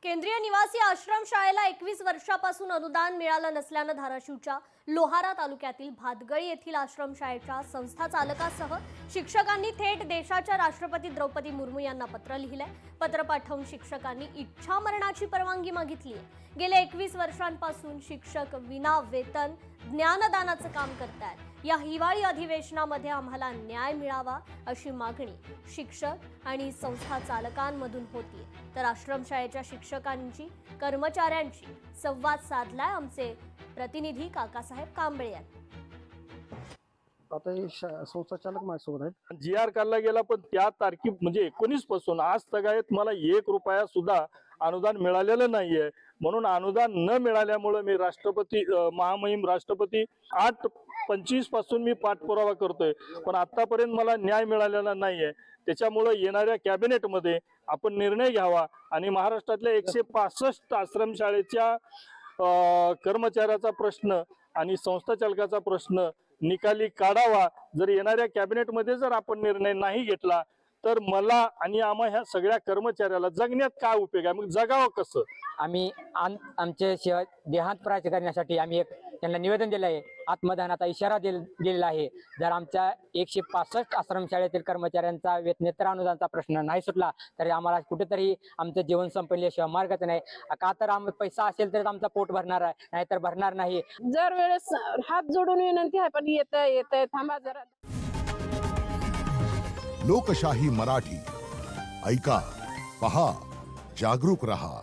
केंद्रीय निवासी आश्रमशाळेला 21 वर्षापासून अनुदान मिळालं नसल्यानं धाराशिवच्या लोहारा तालुक्यातील भातगळी येथील आश्रमशाळेच्या संस्था चालकासह शिक्षकांनी थेट देशाच्या राष्ट्रपती द्रौपदी मुर्मू यांना पत्र लिहिलंय। पत्र पाठवून शिक्षकांनी इच्छा मरणाची परवानगी मागितली आहे। गेल्या 21 वर्षांपासून शिक्षक विना वेतन ज्ञानदानाचं काम करतायत। या हिवाळी अधिवेशनामध्ये आम्हाला न्याय मिळावा अशी मागणी शिक्षक आणि संस्था चालकांमधून होती। तर आश्रमशाळेच्या शिक्षकांची कर्मचाऱ्यांची संवाद साधलाय आमचे प्रतिनिधी काकासाहेब कांबळे यांनी। आता हे संस्था चालक माझ्यासोबत आहेत। GR काढला गेला, पण त्या तारखी म्हणजे 19 पासून आज तगायत मला 1 रुपया सुद्धा अनुदान मिळालेलं नाहीये। म्हणून अनुदान न मिळाल्यामुळे मी राष्ट्रपती महामहिम राष्ट्रपती 8/25 पासून मी पाठपुरावा करतोय, पण आतापर्यंत मला न्याय मिळालेला नाहीये। त्याच्यामुळे येणाऱ्या कॅबिनेटमध्ये आपण निर्णय घ्यावा आणि महाराष्ट्रातल्या 165 आश्रमशाळेच्या कर्मचाऱ्याचा प्रश्न आणि संस्था चालकाचा प्रश्न निकाली काढावा। जर येणाऱ्या कॅबिनेटमध्ये जर आपण निर्णय नाही घेतला तर मला आणि आम्हा ह्या सगळ्या कर्मचाऱ्याला जगण्यात काय उपयोग आहे, मग जगावं कसं? आम्ही आमचे देहांत प्राप्त करण्यासाठी आम्ही एक त्यांना निवेदन दिलं आहे, आत्मदानाचा इशारा दिलेला आहे। जर आमच्या 165 आश्रमशाळेतील कर्मचाऱ्यांचा वेतनेतर अनुदानाचा प्रश्न नाही सुटला तर आम्हाला कुठेतरी आमचं जीवन संपल्याशिवाय मार्गच नाही। का तर पैसा असेल तर आमचा पोट भरणार आहे, नाहीतर भरणार नाही। जर वेळेस हात जोडून विनंती आहे, पण येतंय थांबा जरा। लोकशाही मराठी ऐका, पहा, जागरूक रहा।